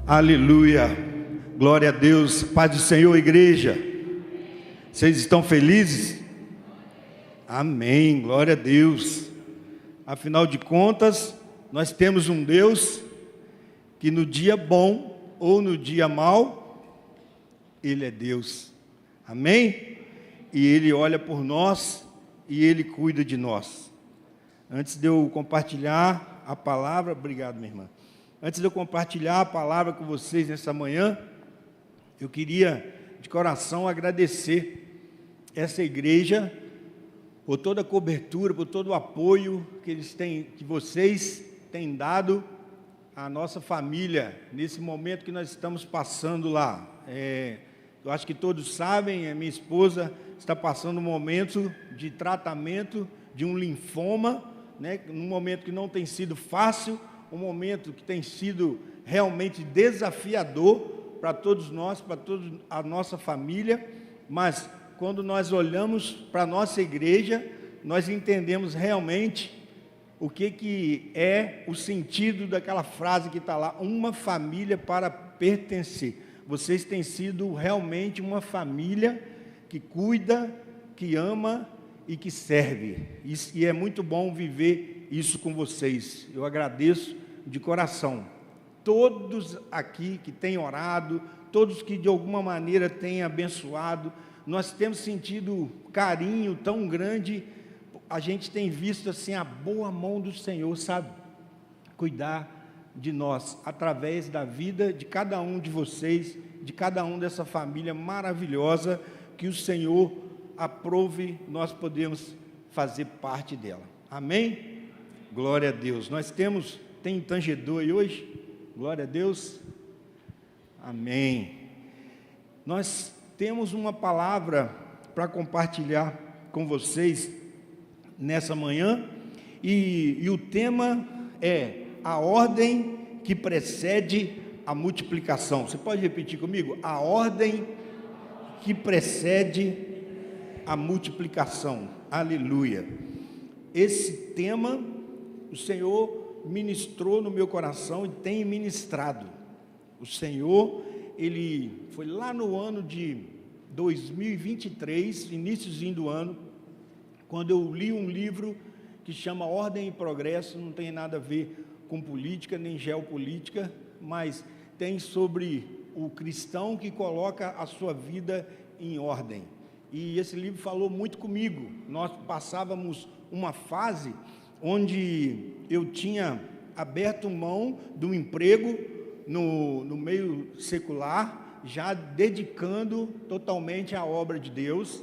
Aleluia, glória a Deus, paz do Senhor, igreja. Vocês estão felizes? Amém, glória a Deus. Afinal de contas, nós temos um Deus que no dia bom ou no dia mau, Ele é Deus. Amém? E Ele olha por nós e Ele cuida de nós. Antes de eu compartilhar a palavra, obrigado, minha irmã. Antes de eu compartilhar a palavra com vocês nessa manhã, eu queria de coração agradecer essa igreja por toda a cobertura, por todo o apoio que vocês têm dado à nossa família nesse momento que nós estamos passando lá. Eu acho que todos sabem, a minha esposa está passando um momento de tratamento de um linfoma, né, num momento que não tem sido fácil, um momento que tem sido realmente desafiador para todos nós, para toda a nossa família, mas quando nós olhamos para a nossa igreja, nós entendemos realmente o que é o sentido daquela frase que está lá, uma família para pertencer. Vocês têm sido realmente uma família que cuida, que ama e que serve, e é muito bom viver isso com vocês. Eu agradeço de coração, todos aqui que têm orado, todos que de alguma maneira têm abençoado, nós temos sentido carinho tão grande, a gente tem visto assim a boa mão do Senhor, sabe, cuidar de nós, através da vida de cada um de vocês, de cada um dessa família maravilhosa, que o Senhor aprove, nós podemos fazer parte dela, amém? Glória a Deus. Nós tem tangedor aí hoje? Glória a Deus. Amém. Nós temos uma palavra para compartilhar com vocês nessa manhã, e o tema é a ordem que precede a multiplicação. Você pode repetir comigo? A ordem que precede a multiplicação. Aleluia. Esse tema o Senhor ministrou no meu coração e tem ministrado. O Senhor, Ele foi lá no ano de 2023, iníciozinho do ano, quando eu li um livro que chama Ordem e Progresso, não tem nada a ver com política nem geopolítica, mas tem sobre o cristão que coloca a sua vida em ordem. E esse livro falou muito comigo. Nós passávamos uma fase onde eu tinha aberto mão do emprego no meio secular, já dedicando totalmente à obra de Deus,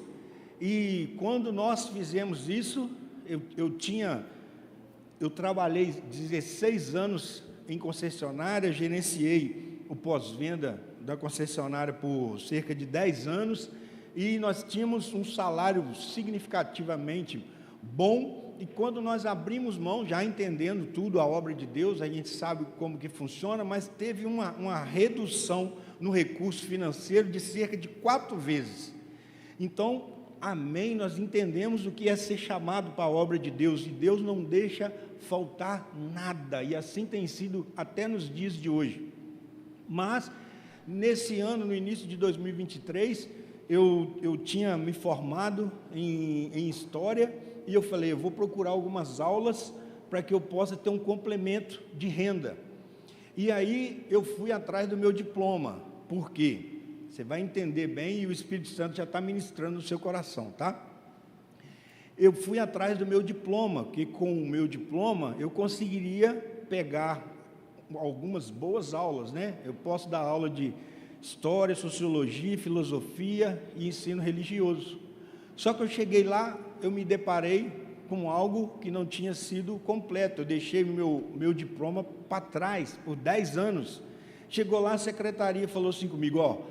e quando nós fizemos isso, eu trabalhei 16 anos em concessionária, gerenciei o pós-venda da concessionária por cerca de 10 anos, e nós tínhamos um salário significativamente bom, e quando nós abrimos mão, já entendendo tudo, a obra de Deus, a gente sabe como que funciona, mas teve uma redução no recurso financeiro de cerca de 4 vezes. Então, amém, nós entendemos o que é ser chamado para a obra de Deus, e Deus não deixa faltar nada, e assim tem sido até nos dias de hoje. Mas, nesse ano, no início de 2023, eu tinha me formado em História, e eu falei, eu vou procurar algumas aulas para que eu possa ter um complemento de renda. E aí eu fui atrás do meu diploma. Por quê? Você vai entender bem, e o Espírito Santo já está ministrando no seu coração, tá? Eu fui atrás do meu diploma, porque com o meu diploma eu conseguiria pegar algumas boas aulas, né? Eu posso dar aula de História, Sociologia, Filosofia e Ensino Religioso. Só que eu cheguei lá, eu me deparei com algo que não tinha sido completo. Eu deixei meu diploma para trás por 10 anos. Chegou lá, a secretaria falou assim comigo,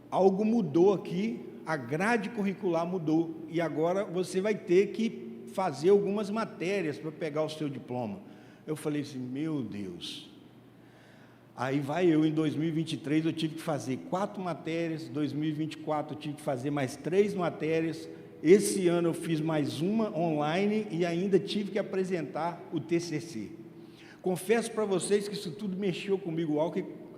algo mudou aqui, a grade curricular mudou, e agora você vai ter que fazer algumas matérias para pegar o seu diploma. Eu falei assim, meu Deus. Aí em 2023 eu tive que fazer 4 matérias, 2024 eu tive que fazer mais 3 matérias, esse ano eu fiz mais uma online e ainda tive que apresentar o TCC. Confesso para vocês que isso tudo mexeu comigo,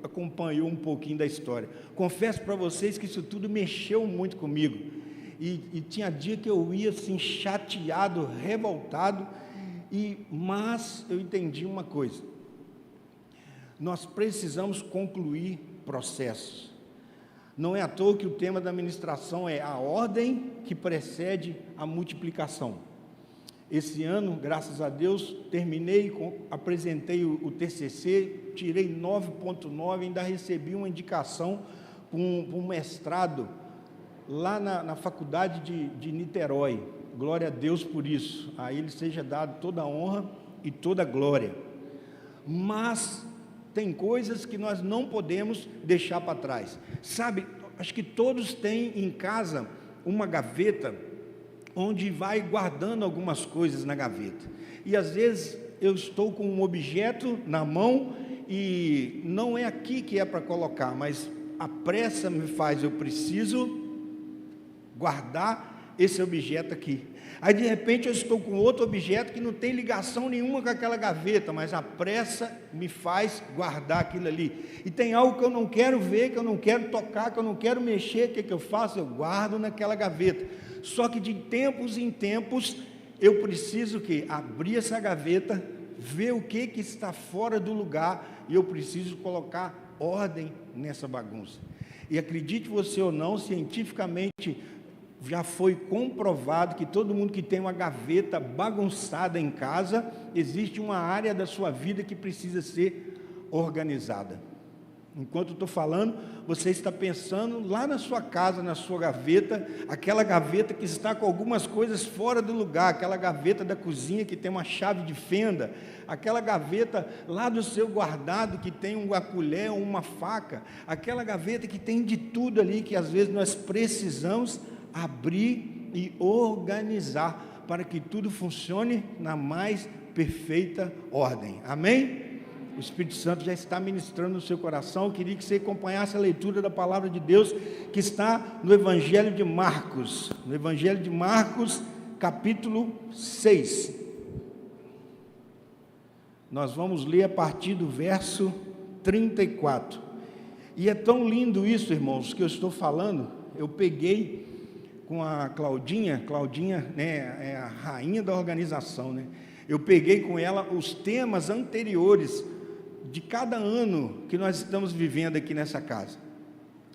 acompanhou um pouquinho da história. Confesso para vocês que isso tudo mexeu muito comigo. E tinha dia que eu ia assim, chateado, revoltado, mas eu entendi uma coisa: nós precisamos concluir processos. Não é à toa que o tema da ministração é a ordem que precede a multiplicação. Esse ano, graças a Deus, apresentei o TCC, tirei 9,9, ainda recebi uma indicação para um mestrado lá na faculdade de Niterói. Glória a Deus por isso. A Ele seja dado toda a honra e toda a glória. Mas tem coisas que nós não podemos deixar para trás. Sabe, acho que todos têm em casa uma gaveta onde vai guardando algumas coisas na gaveta. E às vezes eu estou com um objeto na mão e não é aqui que é para colocar, mas a pressa me faz, eu preciso guardar esse objeto aqui. Aí de repente eu estou com outro objeto que não tem ligação nenhuma com aquela gaveta, mas a pressa me faz guardar aquilo ali. E tem algo que eu não quero ver, que eu não quero tocar, que eu não quero mexer, o que eu faço? Eu guardo naquela gaveta. Só que de tempos em tempos eu preciso abrir essa gaveta, ver o que está fora do lugar, e eu preciso colocar ordem nessa bagunça. E acredite você ou não, cientificamente já foi comprovado que todo mundo que tem uma gaveta bagunçada em casa, existe uma área da sua vida que precisa ser organizada. Enquanto eu estou falando, você está pensando lá na sua casa, na sua gaveta, aquela gaveta que está com algumas coisas fora do lugar, aquela gaveta da cozinha que tem uma chave de fenda, aquela gaveta lá do seu guardado que tem uma colher ou uma faca, aquela gaveta que tem de tudo ali que às vezes nós precisamos abrir e organizar para que tudo funcione na mais perfeita ordem. Amém? O Espírito Santo já está ministrando no seu coração. Eu queria que você acompanhasse a leitura da palavra de Deus que está no Evangelho de Marcos. No Evangelho de Marcos, capítulo 6. Nós vamos ler a partir do verso 34. E é tão lindo isso, irmãos, que eu estou falando. Eu peguei com a Claudinha, né, é a rainha da organização, né? Eu peguei com ela os temas anteriores de cada ano que nós estamos vivendo aqui nessa casa.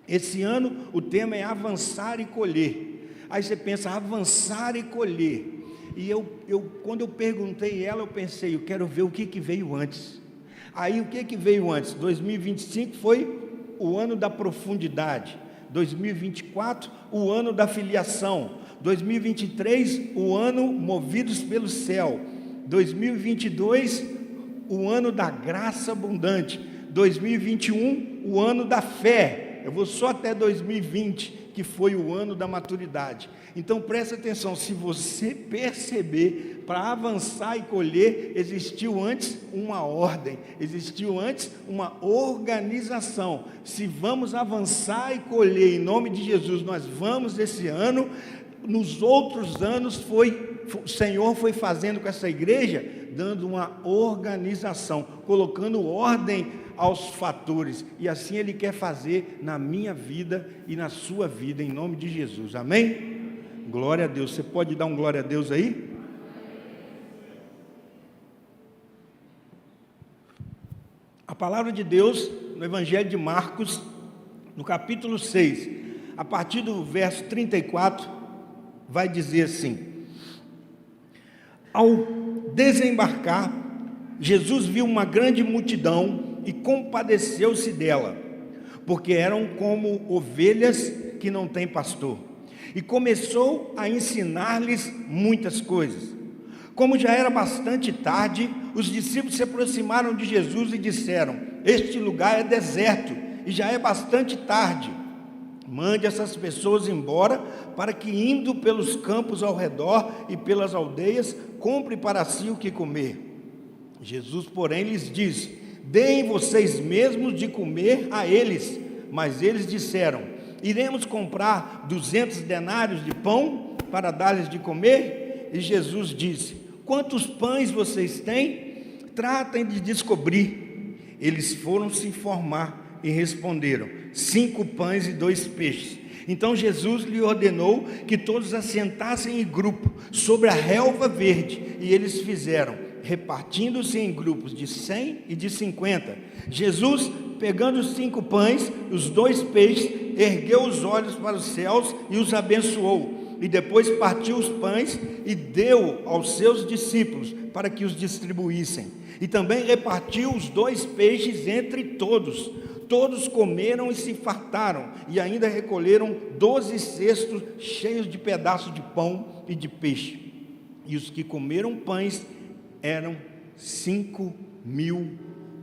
Esse ano o tema é avançar e colher. Aí você pensa, avançar e colher. E quando eu perguntei ela, eu pensei, eu quero ver o que veio antes. Aí o que veio antes? 2025 foi o ano da profundidade. 2024, o ano da filiação. 2023, o ano movidos pelo céu. 2022, o ano da graça abundante. 2021, o ano da fé. Eu vou só até 2020, que foi o ano da maturidade. Então presta atenção, se você perceber, para avançar e colher, existiu antes uma ordem, existiu antes uma organização. Se vamos avançar e colher em nome de Jesus, nós vamos esse ano. Nos outros anos o Senhor foi fazendo com essa igreja, dando uma organização, colocando ordem aos fatores, e assim Ele quer fazer na minha vida e na sua vida, em nome de Jesus, amém? Glória a Deus. Você pode dar um glória a Deus aí? A palavra de Deus, no Evangelho de Marcos, no capítulo 6, a partir do verso 34, vai dizer assim: ao desembarcar, Jesus viu uma grande multidão e compadeceu-se dela, porque eram como ovelhas que não têm pastor, e começou a ensinar-lhes muitas coisas. Como já era bastante tarde, os discípulos se aproximaram de Jesus e disseram: este lugar é deserto e já é bastante tarde. Mande essas pessoas embora, para que, indo pelos campos ao redor e pelas aldeias, compre para si o que comer. Jesus, porém, lhes disse: deem vocês mesmos de comer a eles. Mas eles disseram: iremos comprar 200 denários de pão para dar-lhes de comer? E Jesus disse: quantos pães vocês têm? Tratem de descobrir. Eles foram se informar E responderam: 5 pães e 2 peixes. Então Jesus lhe ordenou que todos assentassem em grupo sobre a relva verde, e eles fizeram, repartindo-se em grupos de 100 e de 50. Jesus, pegando os 5 pães e os 2 peixes, ergueu os olhos para os céus e os abençoou, e depois partiu os pães e deu aos seus discípulos para que os distribuíssem, e também repartiu os 2 peixes entre todos. Todos comeram e se fartaram, e ainda recolheram 12 cestos cheios de pedaços de pão e de peixe. E os que comeram pães eram 5.000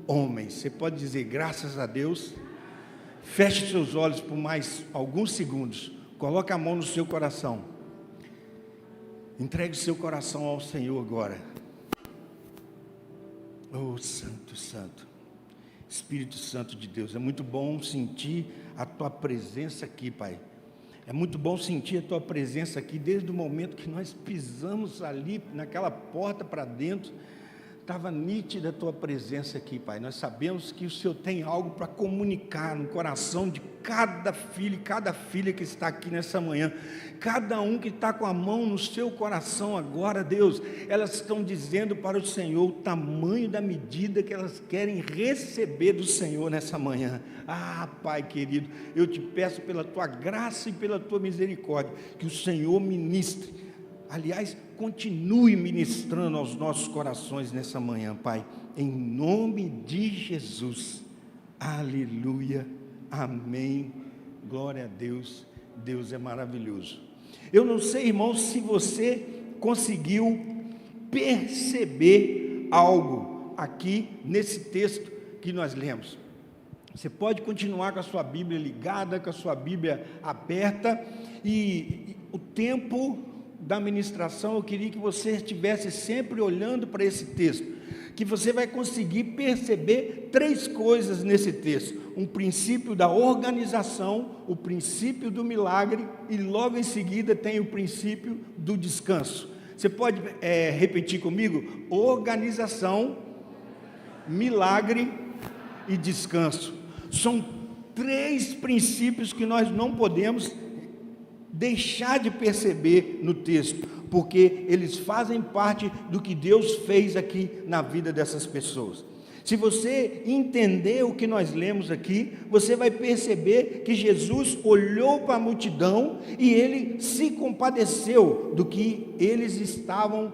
homens. Você pode dizer graças a Deus? Feche seus olhos por mais alguns segundos. Coloque a mão no seu coração. Entregue seu coração ao Senhor agora. Oh, Santo, Santo. Espírito Santo de Deus, é muito bom sentir a Tua presença aqui, Pai. É muito bom sentir a Tua presença aqui, desde o momento que nós pisamos ali, naquela porta para dentro, estava nítida a Tua presença aqui, Pai. Nós sabemos que o Senhor tem algo para comunicar no coração de cada filho e cada filha que está aqui nessa manhã. Cada um que está com a mão no seu coração agora, Deus, elas estão dizendo para o Senhor o tamanho da medida que elas querem receber do Senhor nessa manhã. Ah, Pai querido, eu te peço pela Tua graça e pela Tua misericórdia, que o Senhor ministre. Aliás, continue ministrando aos nossos corações nessa manhã, Pai, em nome de Jesus. Aleluia, amém, glória a Deus. Deus é maravilhoso. Eu não sei, irmãos, se você conseguiu perceber algo aqui nesse texto que nós lemos. Você pode continuar com a sua Bíblia ligada, com a sua Bíblia aberta, e o tempo da ministração, eu queria que você estivesse sempre olhando para esse texto, que você vai conseguir perceber 3 coisas nesse texto: um princípio da organização, o princípio do milagre, e logo em seguida tem o princípio do descanso. Você pode repetir comigo? Organização, milagre e descanso. São 3 princípios que nós não podemos deixar de perceber no texto, porque eles fazem parte do que Deus fez aqui na vida dessas pessoas. Se você entender o que nós lemos aqui, você vai perceber que Jesus olhou para a multidão e Ele se compadeceu do que eles estavam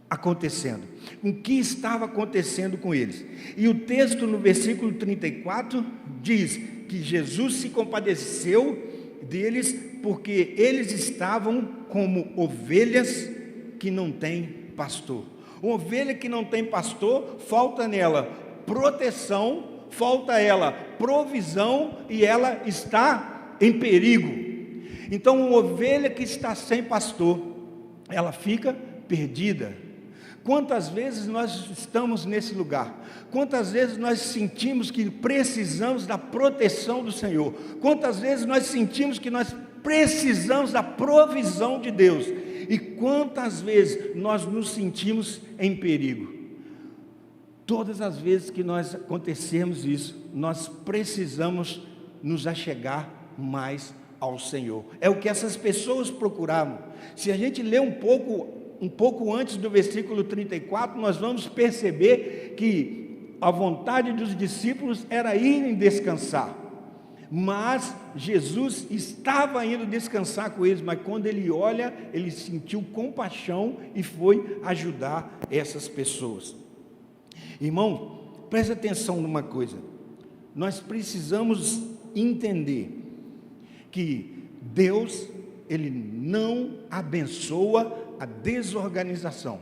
acontecendo, o que estava acontecendo com eles. E o texto no versículo 34 diz que Jesus se compadeceu deles, porque eles estavam como ovelhas que não têm pastor. Uma ovelha que não tem pastor, falta nela proteção, falta ela provisão, e ela está em perigo. Então, uma ovelha que está sem pastor, ela fica perdida. Quantas vezes nós estamos nesse lugar? Quantas vezes nós sentimos que precisamos da proteção do Senhor? Quantas vezes nós sentimos que nós precisamos da provisão de Deus? E quantas vezes nós nos sentimos em perigo? Todas as vezes que nós acontecemos isso, nós precisamos nos achegar mais ao Senhor. É o que essas pessoas procuravam. Se a gente ler um pouco antes do versículo 34, nós vamos perceber que a vontade dos discípulos era irem descansar, mas Jesus estava indo descansar com eles, mas quando ele olha, ele sentiu compaixão e foi ajudar essas pessoas. Irmão, preste atenção numa coisa: nós precisamos entender que Deus, Ele não abençoa a desorganização.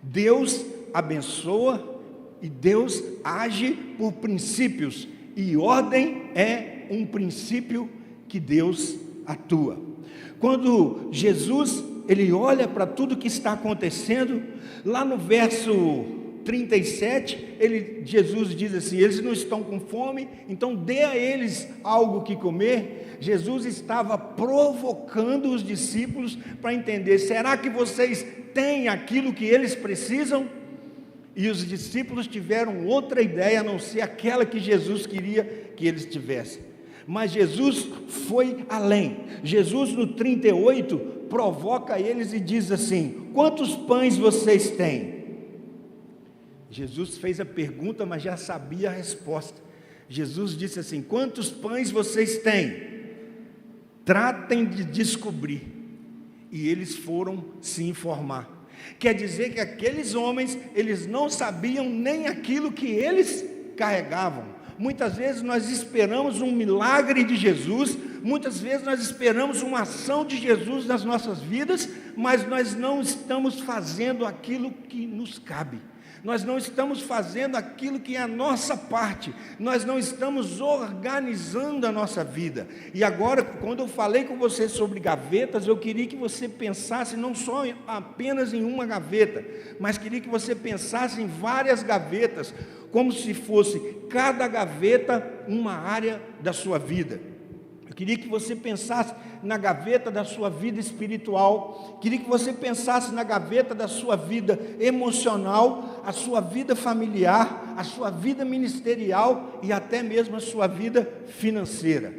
Deus abençoa e Deus age por princípios, e ordem é um princípio que Deus atua. Quando Jesus, ele olha para tudo que está acontecendo, lá no verso 37, Jesus diz assim: eles não estão com fome, então dê a eles algo que comer. Jesus estava provocando os discípulos para entender: será que vocês têm aquilo que eles precisam? E os discípulos tiveram outra ideia, a não ser aquela que Jesus queria que eles tivessem. Mas Jesus foi além. Jesus, no 38, provoca eles e diz assim: quantos pães vocês têm? Jesus fez a pergunta, mas já sabia a resposta. Jesus disse assim: quantos pães vocês têm? Tratem de descobrir. E eles foram se informar. Quer dizer que aqueles homens, eles não sabiam nem aquilo que eles carregavam. Muitas vezes nós esperamos um milagre de Jesus, muitas vezes nós esperamos uma ação de Jesus nas nossas vidas, mas nós não estamos fazendo aquilo que nos cabe. Nós não estamos fazendo aquilo que é a nossa parte, nós não estamos organizando a nossa vida. E agora, quando eu falei com você sobre gavetas, eu queria que você pensasse não só apenas em uma gaveta, mas queria que você pensasse em várias gavetas, como se fosse cada gaveta uma área da sua vida. Eu queria que você pensasse na gaveta da sua vida espiritual, queria que você pensasse na gaveta da sua vida emocional, a sua vida familiar, a sua vida ministerial e até mesmo a sua vida financeira.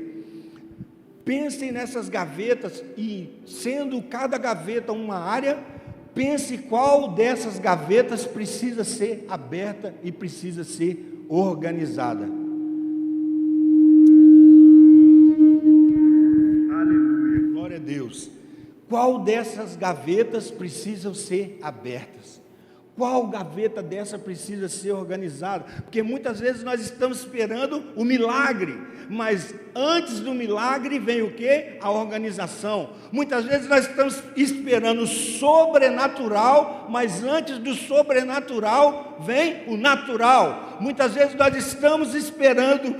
Pensem nessas gavetas e, sendo cada gaveta uma área, pense qual dessas gavetas precisa ser aberta e precisa ser organizada. Glória a Deus. Qual dessas gavetas precisam ser abertas? Qual gaveta dessa precisa ser organizada? Porque muitas vezes nós estamos esperando o milagre, mas antes do milagre vem o quê? A organização. Muitas vezes nós estamos esperando o sobrenatural, mas antes do sobrenatural vem o natural. Muitas vezes nós estamos esperando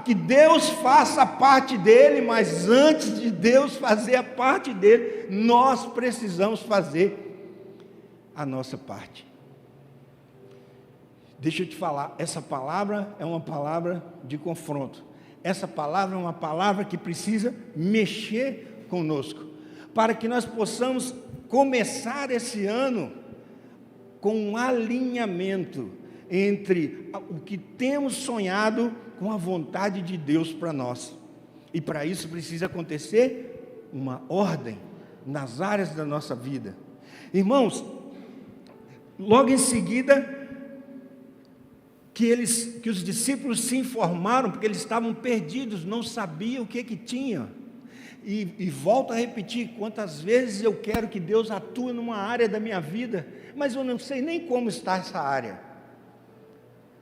que Deus faça a parte dele, mas antes de Deus fazer a parte dele, nós precisamos fazer a nossa parte. Deixa eu te falar, essa palavra é uma palavra de confronto. Essa palavra é uma palavra que precisa mexer conosco, para que nós possamos começar esse ano com um alinhamento entre o que temos sonhado com a vontade de Deus para nós. E para isso precisa acontecer uma ordem nas áreas da nossa vida. Irmãos, logo em seguida que os discípulos se informaram, porque eles estavam perdidos, não sabiam o que tinha. E volto a repetir, quantas vezes eu quero que Deus atue numa área da minha vida, mas eu não sei nem como está essa área.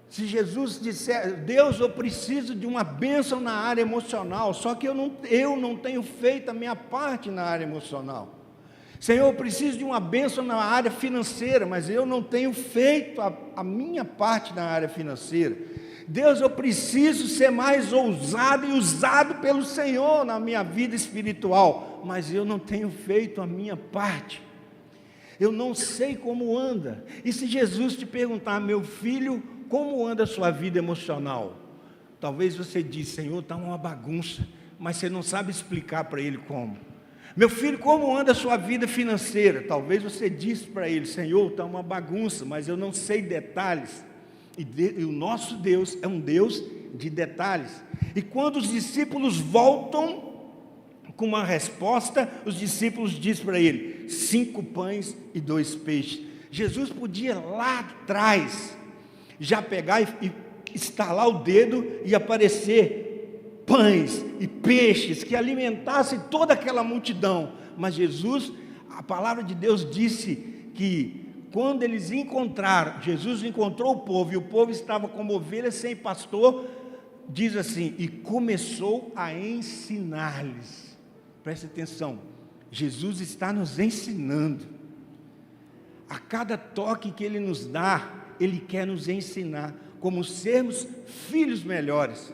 Se Jesus disser: Deus, eu preciso de uma bênção na área emocional, só que eu não tenho feito a minha parte na área emocional. Senhor, eu preciso de uma bênção na área financeira, mas eu não tenho feito a minha parte na área financeira. Deus, eu preciso ser mais ousado e usado pelo Senhor na minha vida espiritual, mas eu não tenho feito a minha parte. Eu não sei como anda. E se Jesus te perguntar: meu filho, como anda a sua vida emocional? Talvez você diz: Senhor, está uma bagunça, mas você não sabe explicar para ele como. Meu filho, como anda a sua vida financeira? Talvez você disse para ele: Senhor, está uma bagunça, mas eu não sei detalhes. E o nosso Deus é um Deus de detalhes. E quando os discípulos voltam com uma resposta, os discípulos dizem para ele: 5 pães e 2 peixes. Jesus podia lá atrás já pegar e estalar o dedo e aparecer pães e peixes que alimentassem toda aquela multidão. Mas Jesus, a palavra de Deus disse que quando eles encontraram, Jesus encontrou o povo, e o povo estava como ovelhas sem pastor, diz assim: e começou a ensinar-lhes. Preste atenção, Jesus está nos ensinando. A cada toque que Ele nos dá, Ele quer nos ensinar como sermos filhos melhores.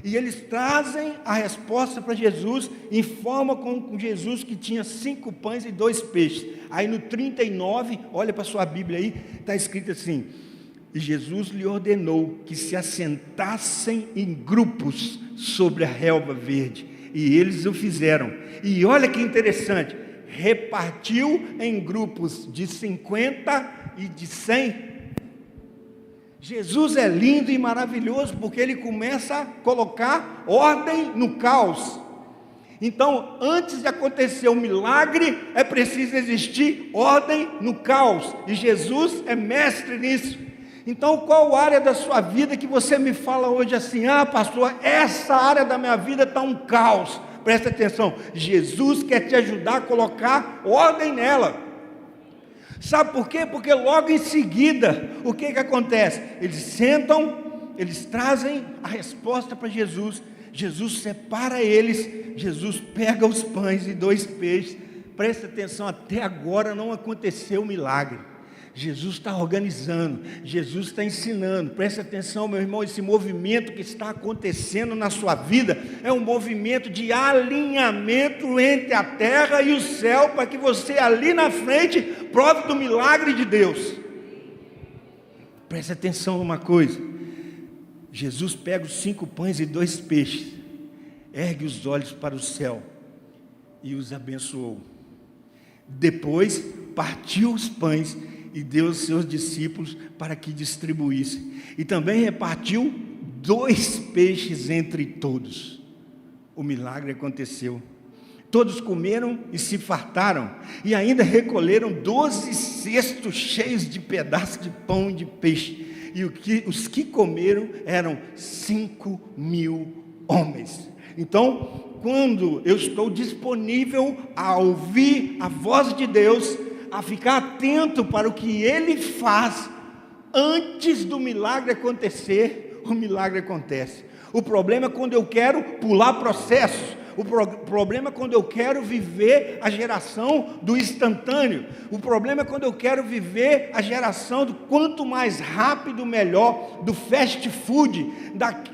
E eles trazem a resposta para Jesus, informam com Jesus que tinha 5 pães e 2 peixes. Aí no 39, olha para a sua Bíblia aí, está escrito assim: e Jesus lhe ordenou que se assentassem em grupos sobre a relva verde, e eles o fizeram. E olha que interessante, repartiu em grupos de 50 e de 100 Jesus é lindo e maravilhoso porque ele começa a colocar ordem no caos. Então, antes de acontecer um milagre, é preciso existir ordem no caos, e Jesus é mestre nisso. Então, qual área da sua vida que você me fala hoje assim: pastor, essa área da minha vida está um caos? Presta atenção, Jesus quer te ajudar a colocar ordem nela. Sabe por quê? Porque logo em seguida, o que acontece? Eles sentam, eles trazem a resposta para Jesus. Jesus separa eles, Jesus pega os pães e 2 peixes. Presta atenção, até agora não aconteceu o milagre. Jesus está organizando, Jesus está ensinando. Presta atenção, meu irmão, esse movimento que está acontecendo na sua vida é um movimento de alinhamento entre a terra e o céu, para que você ali na frente prove do milagre de Deus. Presta atenção numa coisa: Jesus pega os 5 pães e 2 peixes, ergue os olhos para o céu e os abençoou. Depois partiu os pães e deu aos seus discípulos para que distribuíssem. E também repartiu 2 peixes entre todos. O milagre aconteceu. Todos comeram e se fartaram, e ainda recolheram 12 cestos cheios de pedaços de pão e de peixe. E os que comeram eram 5.000 homens. Então, quando eu estou disponível a ouvir a voz de Deus, a ficar atento para o que Ele faz, antes do milagre acontecer, o milagre acontece. O problema é quando eu quero pular processos. O problema é quando eu quero viver a geração do instantâneo. O problema é quando eu quero viver a geração do quanto mais rápido melhor, do fast food,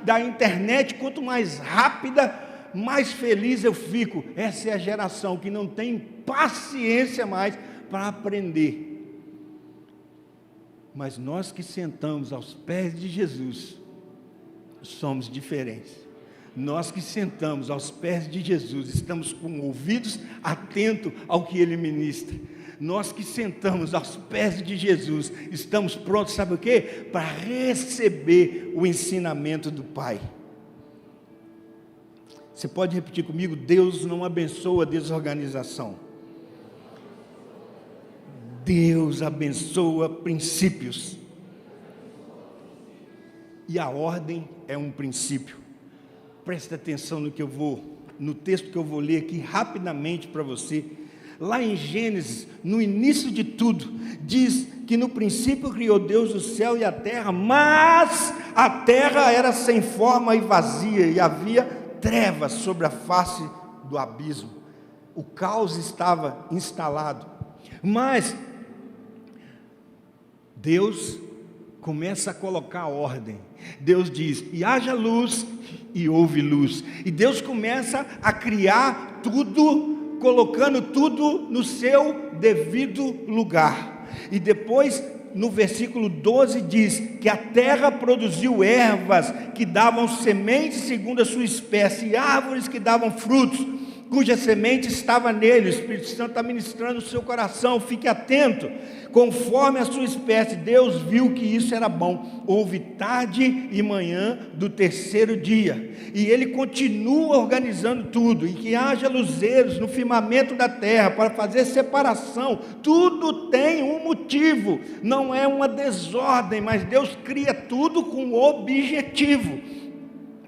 da internet. Quanto mais rápida, mais feliz eu fico. Essa é a geração que não tem paciência mais para aprender. Mas nós que sentamos aos pés de Jesus somos diferentes. Nós que sentamos aos pés de Jesus estamos com ouvidos atentos ao que Ele ministra. Nós que sentamos aos pés de Jesus estamos prontos, sabe o quê? Para receber o ensinamento do Pai. Você pode repetir comigo? Deus não abençoa a desorganização. Deus abençoa princípios. E a ordem é um princípio. Presta atenção no texto que eu vou ler aqui rapidamente para você. Lá em Gênesis, no início de tudo, diz que no princípio criou Deus o céu e a terra, mas a terra era sem forma e vazia, e havia trevas sobre a face do abismo. O caos estava instalado. Mas Deus começa a colocar ordem. Deus diz: e haja luz, e houve luz. E Deus começa a criar tudo, colocando tudo no seu devido lugar. E depois, no versículo 12 diz que a terra produziu ervas que davam sementes segundo a sua espécie, e árvores que davam frutos, cuja semente estava nele. O Espírito Santo está ministrando o seu coração, fique atento. Conforme a sua espécie, Deus viu que isso era bom. Houve tarde e manhã do 3º dia. E Ele continua organizando tudo. E que haja luzeiros no firmamento da terra para fazer separação. Tudo tem um motivo. Não é uma desordem, mas Deus cria tudo com objetivo.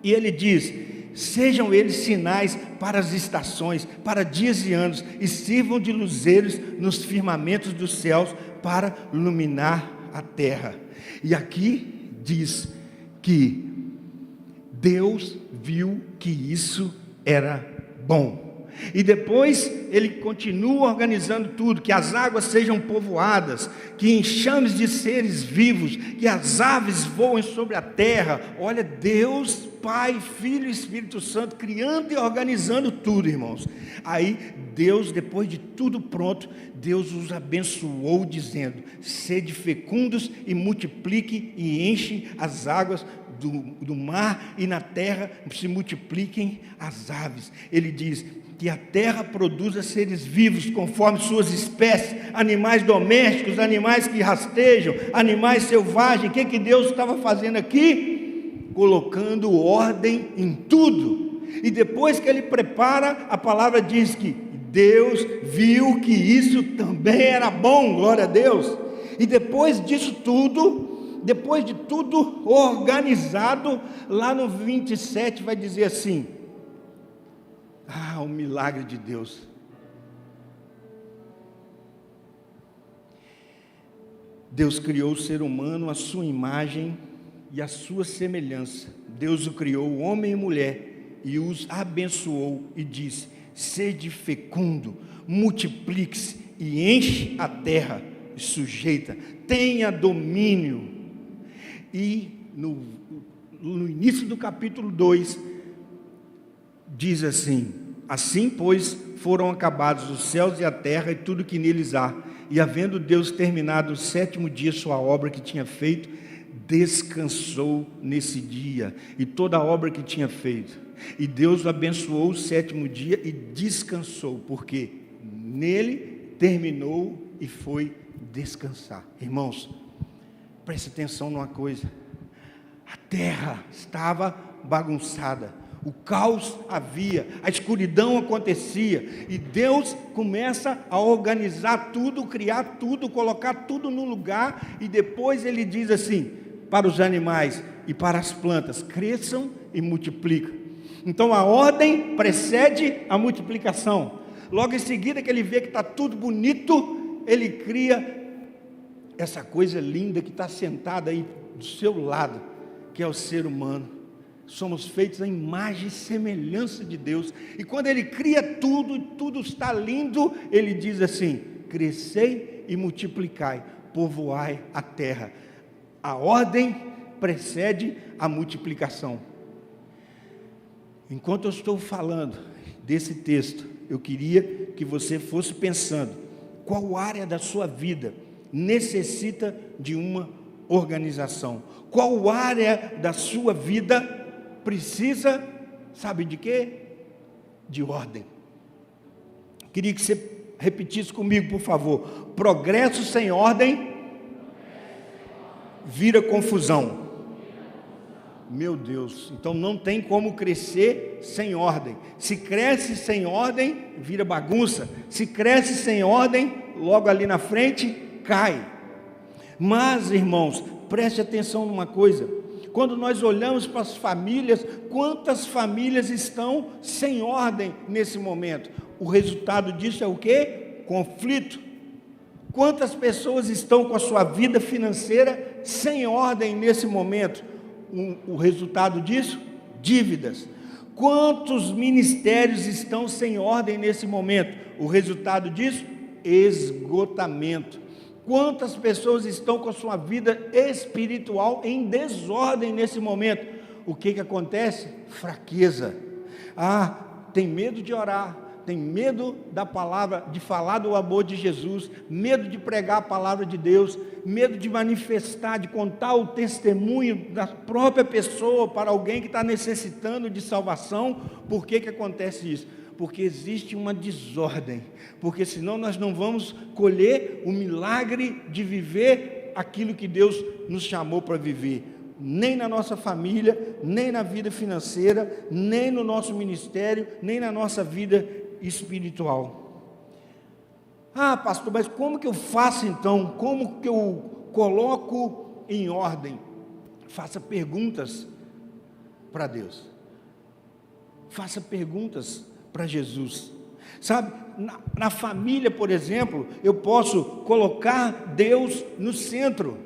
E Ele diz: sejam eles sinais para as estações, para dias e anos, e sirvam de luzeiros nos firmamentos dos céus para iluminar a terra. E aqui diz que Deus viu que isso era bom. E depois Ele continua organizando tudo, que as águas sejam povoadas, que enxames de seres vivos, que as aves voem sobre a terra. Olha, Deus, Pai, Filho e Espírito Santo, criando e organizando tudo, irmãos. Aí Deus, depois de tudo pronto, Deus os abençoou, dizendo: sede fecundos e multiplique e enche as águas do mar e na terra se multipliquem as aves. Ele diz que a terra produza seres vivos conforme suas espécies, animais domésticos, animais que rastejam, animais selvagens. O que Deus estava fazendo aqui? Colocando ordem em tudo. E depois que ele prepara, a palavra diz que Deus viu que isso também era bom, glória a Deus. E depois disso tudo, depois de tudo organizado, lá no 27 vai dizer assim: o milagre de Deus. Deus criou o ser humano à sua imagem e à sua semelhança. Deus o criou, homem e mulher, e os abençoou e disse: sede fecundo, multiplique-se e enche a terra, sujeita, tenha domínio. E no início do capítulo 2, diz assim: assim, pois, foram acabados os céus e a terra e tudo que neles há. E havendo Deus terminado o 7º dia sua obra que tinha feito, descansou nesse dia e toda a obra que tinha feito. E Deus abençoou o 7º dia e descansou, porque nele terminou e foi descansar. Irmãos, preste atenção numa coisa: a terra estava bagunçada, o caos havia, a escuridão acontecia, e Deus começa a organizar tudo, criar tudo, colocar tudo no lugar, e depois ele diz assim para os animais e para as plantas: cresçam e multipliquem. Então a ordem precede a multiplicação. Logo em seguida que ele vê que está tudo bonito, ele cria essa coisa linda que está sentada aí do seu lado, que é o ser humano. Somos feitos à imagem e semelhança de Deus, e quando ele cria tudo, e tudo está lindo, ele diz assim: crescei e multiplicai, povoai a terra. A ordem precede a multiplicação. Enquanto eu estou falando desse texto, eu queria que você fosse pensando: qual área da sua vida necessita de uma organização? Qual área da sua vida precisa, sabe de quê? De ordem. Queria que você repetisse comigo, por favor: progresso sem ordem vira confusão. Meu Deus, então não tem como crescer sem ordem. Se cresce sem ordem, vira bagunça. Se cresce sem ordem, logo ali na frente, cai. Mas, irmãos, preste atenção numa coisa: quando nós olhamos para as famílias, quantas famílias estão sem ordem nesse momento? O resultado disso é o quê? Conflito. Quantas pessoas estão com a sua vida financeira sem ordem nesse momento? O resultado disso? Dívidas. Quantos ministérios estão sem ordem nesse momento? O resultado disso? Esgotamento. Quantas pessoas estão com a sua vida espiritual em desordem nesse momento? O que acontece? Fraqueza. Tem medo de orar, tem medo da palavra, de falar do amor de Jesus, medo de pregar a palavra de Deus, medo de manifestar, de contar o testemunho da própria pessoa para alguém que está necessitando de salvação. Por que acontece isso? Porque existe uma desordem, porque senão nós não vamos colher o milagre de viver aquilo que Deus nos chamou para viver, nem na nossa família, nem na vida financeira, nem no nosso ministério, nem na nossa vida espiritual. Pastor, mas como que eu faço então? Como que eu coloco em ordem? Faça perguntas para Deus, faça perguntas para Jesus. Sabe, na família, por exemplo, eu posso colocar Deus no centro.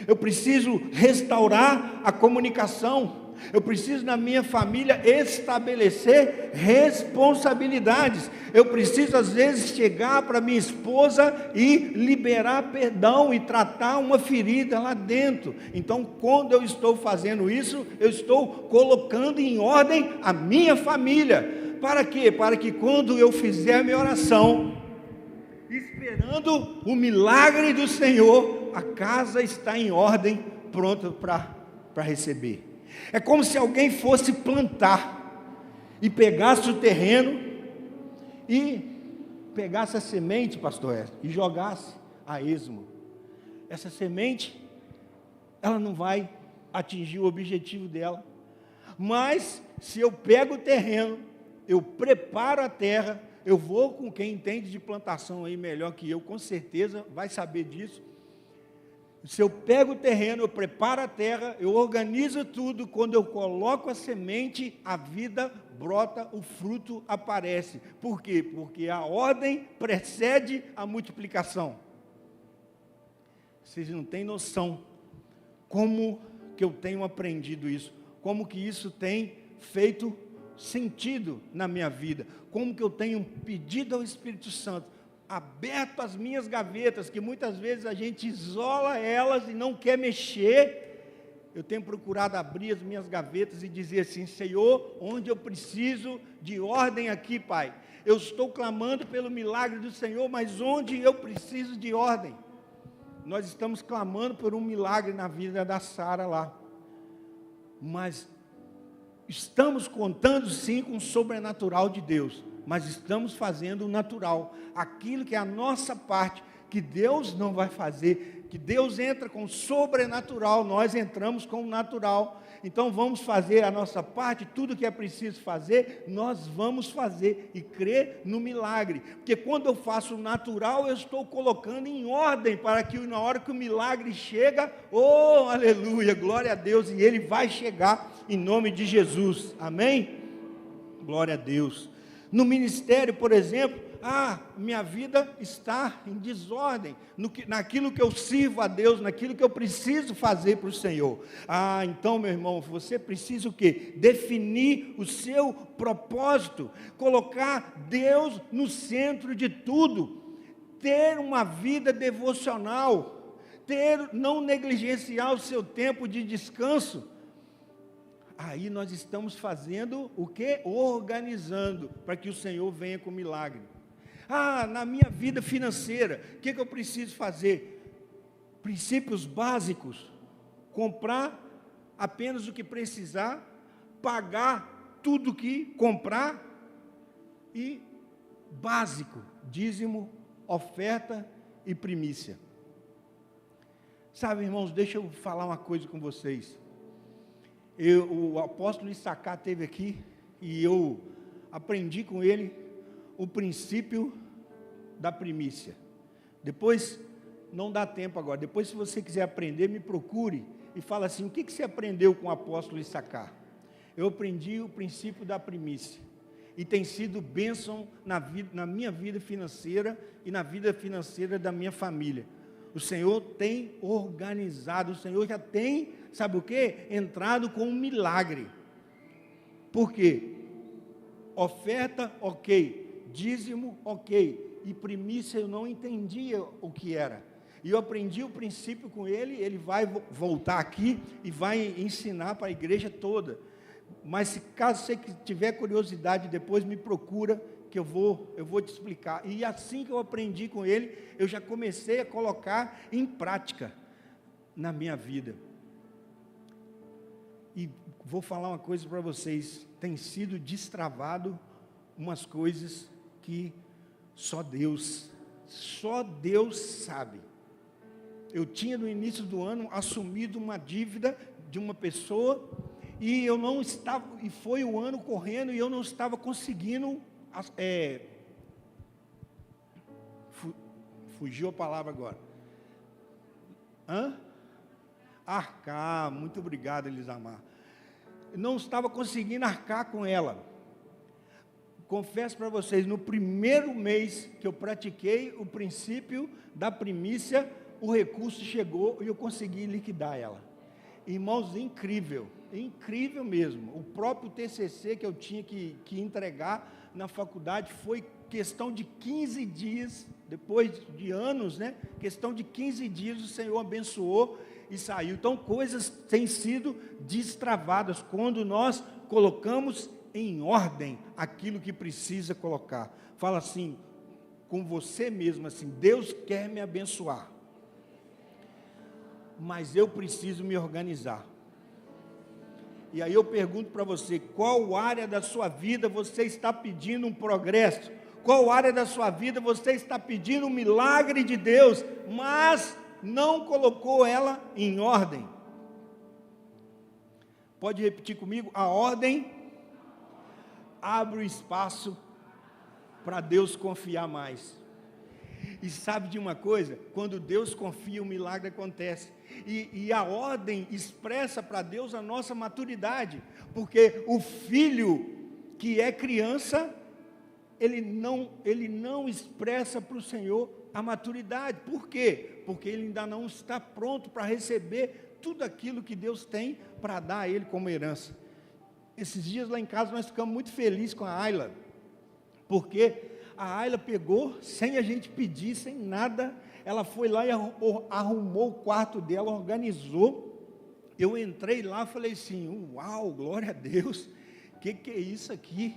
Eu preciso restaurar a comunicação. Eu preciso, na minha família, estabelecer responsabilidades. Eu preciso, às vezes, chegar para minha esposa e liberar perdão e tratar uma ferida lá dentro. Então, quando eu estou fazendo isso, eu estou colocando em ordem a minha família. Para quê? Para que quando eu fizer a minha oração, esperando o milagre do Senhor, a casa está em ordem, pronta para receber. É como se alguém fosse plantar e pegasse o terreno e pegasse a semente, pastor Esther, e jogasse a esmo. Essa semente, ela não vai atingir o objetivo dela. Mas se eu pego o terreno, eu preparo a terra, eu vou com quem entende de plantação aí melhor que eu, com certeza vai saber disso. Se eu pego o terreno, eu preparo a terra, eu organizo tudo, quando eu coloco a semente, a vida brota, o fruto aparece. Por quê? Porque a ordem precede a multiplicação. Vocês não têm noção como que eu tenho aprendido isso, como que isso tem feito sentido na minha vida, como que eu tenho pedido ao Espírito Santo, aberto as minhas gavetas, que muitas vezes a gente isola elas e não quer mexer. Eu tenho procurado abrir as minhas gavetas e dizer assim: Senhor, onde eu preciso de ordem aqui, Pai, eu estou clamando pelo milagre do Senhor, mas onde eu preciso de ordem? Nós estamos clamando por um milagre na vida da Sara lá, mas estamos contando sim com o sobrenatural de Deus, mas estamos fazendo o natural, aquilo que é a nossa parte, que Deus não vai fazer, que Deus entra com o sobrenatural, nós entramos com o natural. Então vamos fazer a nossa parte, tudo que é preciso fazer, nós vamos fazer e crer no milagre, porque quando eu faço o natural, eu estou colocando em ordem, para que na hora que o milagre chega, oh aleluia, glória a Deus, e ele vai chegar em nome de Jesus, amém? Glória a Deus. No ministério, por exemplo, minha vida está em desordem, naquilo que eu sirvo a Deus, naquilo que eu preciso fazer para o Senhor. Então, meu irmão, você precisa o quê? Definir o seu propósito, colocar Deus no centro de tudo, ter uma vida devocional, não negligenciar o seu tempo de descanso. Aí nós estamos fazendo o quê? Organizando, para que o Senhor venha com milagre. Na minha vida financeira, o que eu preciso fazer? Princípios básicos: comprar apenas o que precisar, pagar tudo que comprar, e básico, dízimo, oferta e primícia. Sabe, irmãos, deixa eu falar uma coisa com vocês. O apóstolo Issacar esteve aqui e eu aprendi com ele o princípio da primícia. Depois, não dá tempo agora, depois se você quiser aprender, me procure e fala assim: o que você aprendeu com o apóstolo Issacar? Eu aprendi o princípio da primícia, e tem sido bênção na minha vida financeira e na vida financeira da minha família. O Senhor tem organizado, o Senhor já tem, sabe o quê? Entrado com um milagre. Por quê? Oferta, ok. Dízimo, ok. E primícia eu não entendia o que era. E eu aprendi o princípio com ele, ele vai voltar aqui e vai ensinar para a igreja toda. Mas se caso você tiver curiosidade, depois me procura, que eu vou te explicar. E assim que eu aprendi com ele, eu já comecei a colocar em prática na minha vida. E vou falar uma coisa para vocês: tem sido destravado umas coisas que só Deus sabe. Eu tinha no início do ano assumido uma dívida de uma pessoa, e eu não estava, e foi o ano correndo, e eu não estava conseguindo, fugiu a palavra agora, arcar, muito obrigado, Elisamar. Não estava conseguindo arcar com ela. Confesso para vocês, no primeiro mês que eu pratiquei o princípio da primícia, o recurso chegou e eu consegui liquidar ela. Irmãos, incrível mesmo. O próprio TCC que eu tinha que entregar na faculdade foi questão de 15 dias, depois de anos, né? Questão de 15 dias o Senhor abençoou e saiu. Então, coisas têm sido destravadas quando nós colocamos em ordem aquilo que precisa colocar. Fala assim, com você mesmo, assim: Deus quer me abençoar, mas eu preciso me organizar. E aí eu pergunto para você, qual área da sua vida você está pedindo um progresso? Qual área da sua vida você está pedindo um milagre de Deus, mas não colocou ela em ordem? Pode repetir comigo? A ordem abre o espaço para Deus confiar mais. E sabe de uma coisa? Quando Deus confia, o milagre acontece. E a ordem expressa para Deus a nossa maturidade, porque o filho que é criança, ele não expressa para o Senhor a maturidade. Por quê? Porque ele ainda não está pronto para receber tudo aquilo que Deus tem para dar a ele como herança. Esses dias lá em casa nós ficamos muito felizes com a Ayla, porque a Ayla pegou, sem a gente pedir, sem nada, ela foi lá e arrumou o quarto dela, organizou. Eu entrei lá e falei assim, uau, glória a Deus, que é isso aqui?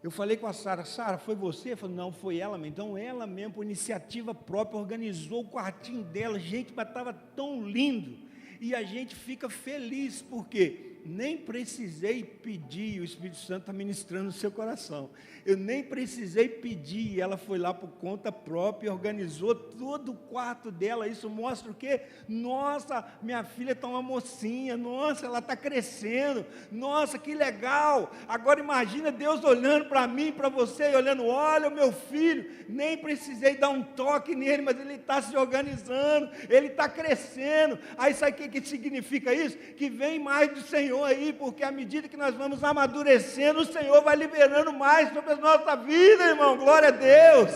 Eu falei com a Sara, foi você? Eu falei, não, foi ela mesmo. Então ela mesmo, por iniciativa própria, organizou o quartinho dela. Gente, mas estava tão lindo. E a gente fica feliz, porque nem precisei pedir, o Espírito Santo está ministrando no seu coração. Eu nem precisei pedir, e ela foi lá por conta própria, organizou todo o quarto dela. Isso mostra o quê? Nossa, minha filha está uma mocinha, nossa, ela está crescendo, nossa, que legal. Agora imagina Deus olhando para mim, para você, e olhando, olha o meu filho, nem precisei dar um toque nele, mas ele está se organizando, ele está crescendo. Aí sabe o que significa isso? Que vem mais do Senhor aí, porque à medida que nós vamos amadurecendo, o Senhor vai liberando mais sobre a nossa vida, irmão, glória a Deus,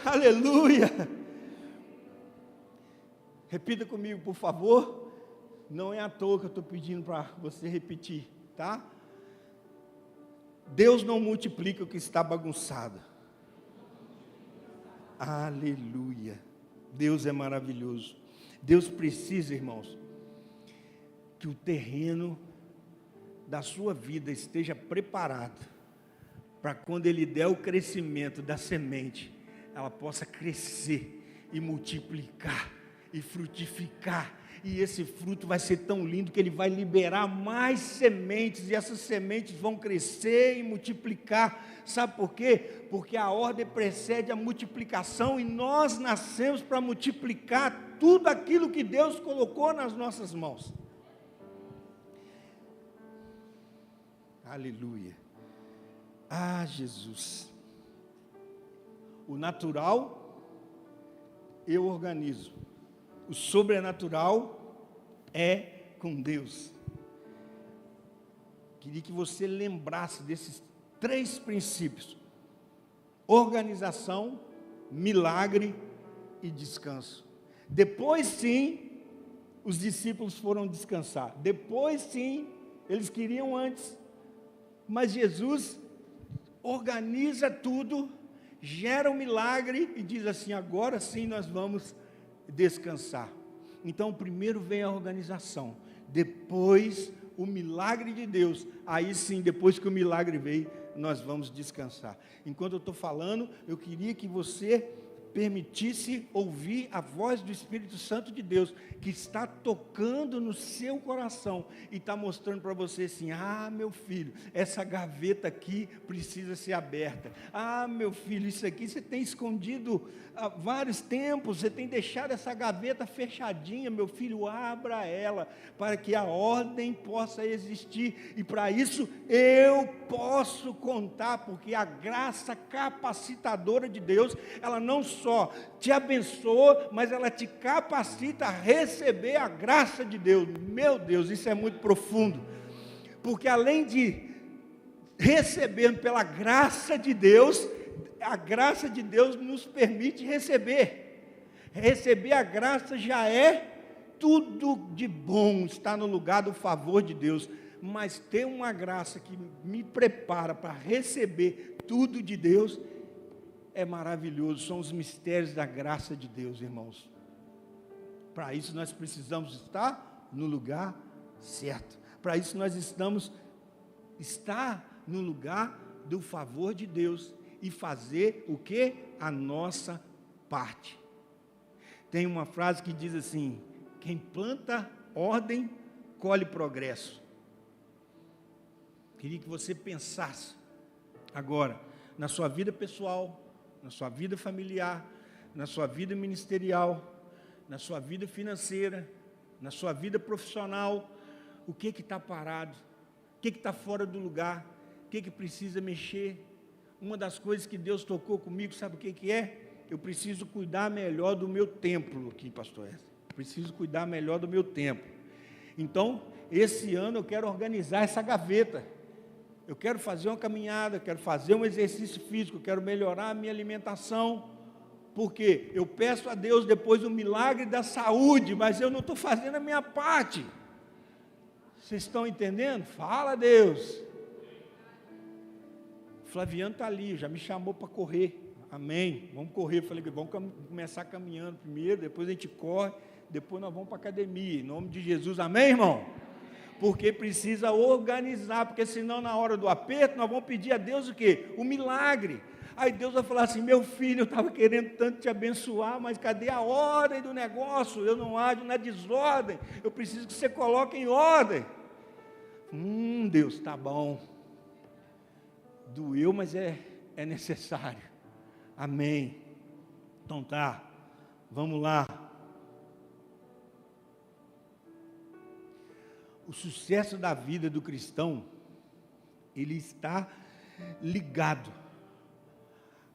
aleluia. Repita comigo, por favor. Não é à toa que eu estou pedindo para você repetir, tá? Deus não multiplica o que está bagunçado. Aleluia. Deus é maravilhoso. Deus precisa, irmãos, que o terreno da sua vida esteja preparado para quando Ele der o crescimento da semente, ela possa crescer e multiplicar e frutificar. E esse fruto vai ser tão lindo que Ele vai liberar mais sementes, e essas sementes vão crescer e multiplicar. Sabe por quê? Porque a ordem precede a multiplicação, e nós nascemos para multiplicar tudo aquilo que Deus colocou nas nossas mãos. Aleluia. Ah, Jesus. O natural eu organizo. O sobrenatural é com Deus. Queria que você lembrasse desses 3 princípios: organização, milagre e descanso. Depois sim, os discípulos foram descansar. Depois sim, eles queriam antes. Mas Jesus organiza tudo, gera um milagre e diz assim, agora sim nós vamos descansar. Então primeiro vem a organização, depois o milagre de Deus. Aí sim, depois que o milagre veio, nós vamos descansar. Enquanto eu estou falando, eu queria que você permitisse ouvir a voz do Espírito Santo de Deus, que está tocando no seu coração, e está mostrando para você assim, meu filho, essa gaveta aqui precisa ser aberta. Meu filho, isso aqui você tem escondido há vários tempos, você tem deixado essa gaveta fechadinha. Meu filho, abra ela, para que a ordem possa existir, e para isso eu posso contar, porque a graça capacitadora de Deus, ela não só te abençoa, mas ela te capacita a receber a graça de Deus. Meu Deus, isso é muito profundo, porque além de receber pela graça de Deus, a graça de Deus nos permite receber a graça já é tudo de bom, está no lugar do favor de Deus, mas ter uma graça que me prepara para receber tudo de Deus, é maravilhoso. São os mistérios da graça de Deus, irmãos. Para isso nós precisamos estar no lugar certo. Para isso nós estar no lugar do favor de Deus e fazer o que? A nossa parte. Tem uma frase que diz assim: quem planta ordem, colhe progresso. Queria que você pensasse agora na sua vida pessoal, na sua vida familiar, na sua vida ministerial, na sua vida financeira, na sua vida profissional. O que está parado? O que está fora do lugar? O que precisa mexer? Uma das coisas que Deus tocou comigo, sabe o que é? Eu preciso cuidar melhor do meu templo aqui, pastor Essa. Preciso cuidar melhor do meu templo. Então, esse ano eu quero organizar essa gaveta. Eu quero fazer uma caminhada, eu quero fazer um exercício físico, eu quero melhorar a minha alimentação, porque eu peço a Deus depois o milagre da saúde, mas eu não estou fazendo a minha parte. Vocês estão entendendo? Fala, Deus. Flaviano está ali, já me chamou para correr. Amém. Vamos correr. Eu falei que vamos começar caminhando primeiro, depois a gente corre, depois nós vamos para a academia. Em nome de Jesus. Amém, irmão? Porque precisa organizar, porque senão na hora do aperto nós vamos pedir a Deus o quê? O milagre. Aí Deus vai falar assim: meu filho, eu estava querendo tanto te abençoar, mas cadê a ordem do negócio? Eu não ajo na desordem, eu preciso que você coloque em ordem. Deus, tá bom. Doeu, mas é necessário. Amém. Então tá, vamos lá. O sucesso da vida do cristão, ele está ligado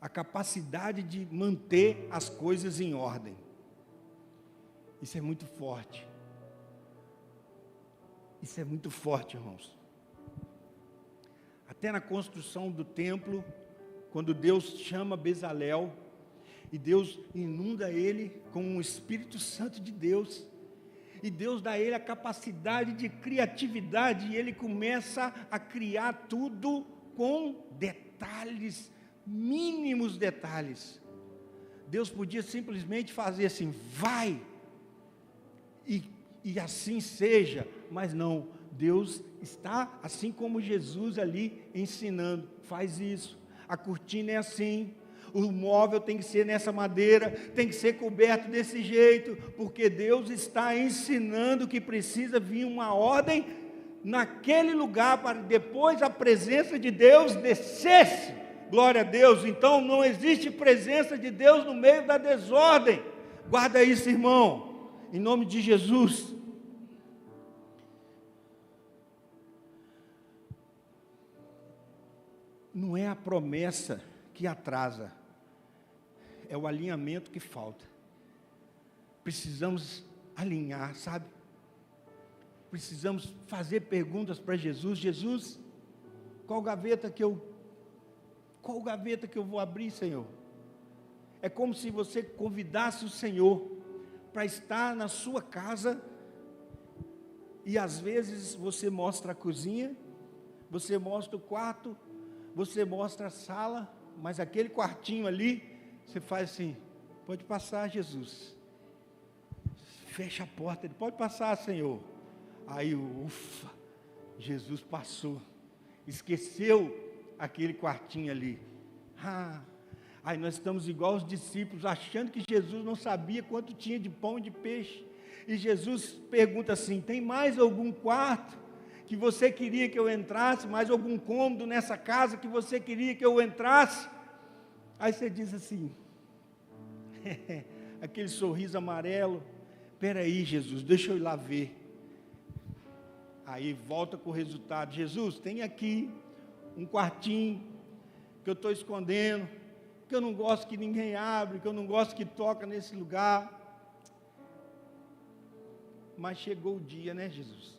à capacidade de manter as coisas em ordem. Isso é muito forte. Isso é muito forte, irmãos. Até na construção do templo, quando Deus chama Bezalel, e Deus inunda ele com o Espírito Santo de Deus, e Deus dá a ele a capacidade de criatividade, e ele começa a criar tudo com detalhes, mínimos detalhes. Deus podia simplesmente fazer assim: vai, e assim seja, mas não. Deus está, assim como Jesus ali ensinando, faz isso, a cortina é assim, o móvel tem que ser nessa madeira, tem que ser coberto desse jeito, porque Deus está ensinando que precisa vir uma ordem naquele lugar, para depois a presença de Deus descesse. Glória a Deus. Então não existe presença de Deus no meio da desordem. Guarda isso, irmão, em nome de Jesus. Não é a promessa que atrasa, é o alinhamento que falta. Precisamos alinhar, sabe? Precisamos fazer perguntas para Jesus. Jesus, qual gaveta que eu vou abrir, Senhor? É como se você convidasse o Senhor para estar na sua casa, e às vezes você mostra a cozinha, você mostra o quarto, você mostra a sala, mas aquele quartinho ali, você faz assim: pode passar, Jesus. Fecha a porta, ele: pode passar, Senhor. Aí, ufa, Jesus passou, esqueceu aquele quartinho ali. Aí nós estamos igual os discípulos, achando que Jesus não sabia quanto tinha de pão e de peixe. E Jesus pergunta assim: tem mais algum quarto que você queria que eu entrasse? Mais algum cômodo nessa casa que você queria que eu entrasse? Aí você diz assim, aquele sorriso amarelo: espera aí, Jesus, deixa eu ir lá ver. Aí volta com o resultado: Jesus, tem aqui um quartinho que eu estou escondendo, que eu não gosto que ninguém abre, que eu não gosto que toca nesse lugar. Mas chegou o dia, né, Jesus,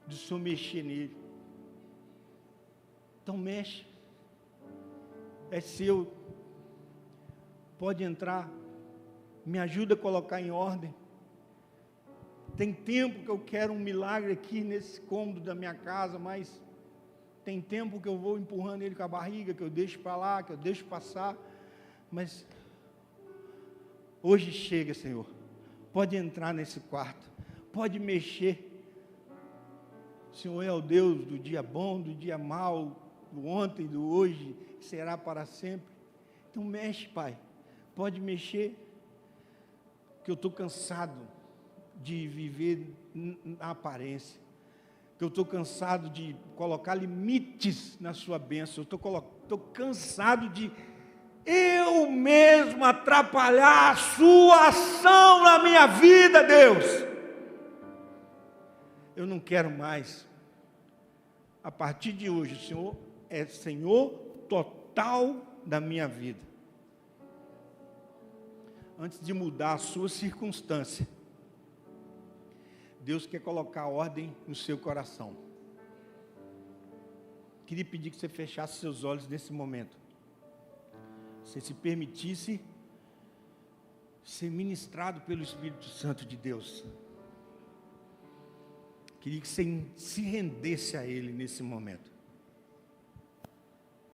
de o Senhor mexer nele. Então mexe, é seu, pode entrar, me ajuda a colocar em ordem. Tem tempo que eu quero um milagre aqui nesse cômodo da minha casa, mas tem tempo que eu vou empurrando ele com a barriga, que eu deixo para lá, que eu deixo passar, mas hoje chega, Senhor, pode entrar nesse quarto, pode mexer. O Senhor é o Deus do dia bom, do dia mau, do ontem, do hoje, será para sempre. Então mexe, Pai, pode mexer, que eu estou cansado de viver na aparência. eu estou cansado de colocar limites na sua bênção, eu estou cansado de eu mesmo atrapalhar a sua ação na minha vida, Deus. Eu não quero mais. A partir de hoje, o Senhor é Senhor total da minha vida. Antes de mudar a sua circunstância, Deus quer colocar ordem no seu coração. Queria pedir que você fechasse seus olhos nesse momento. Você se permitisse ser ministrado pelo Espírito Santo de Deus. Queria que você se rendesse a Ele nesse momento.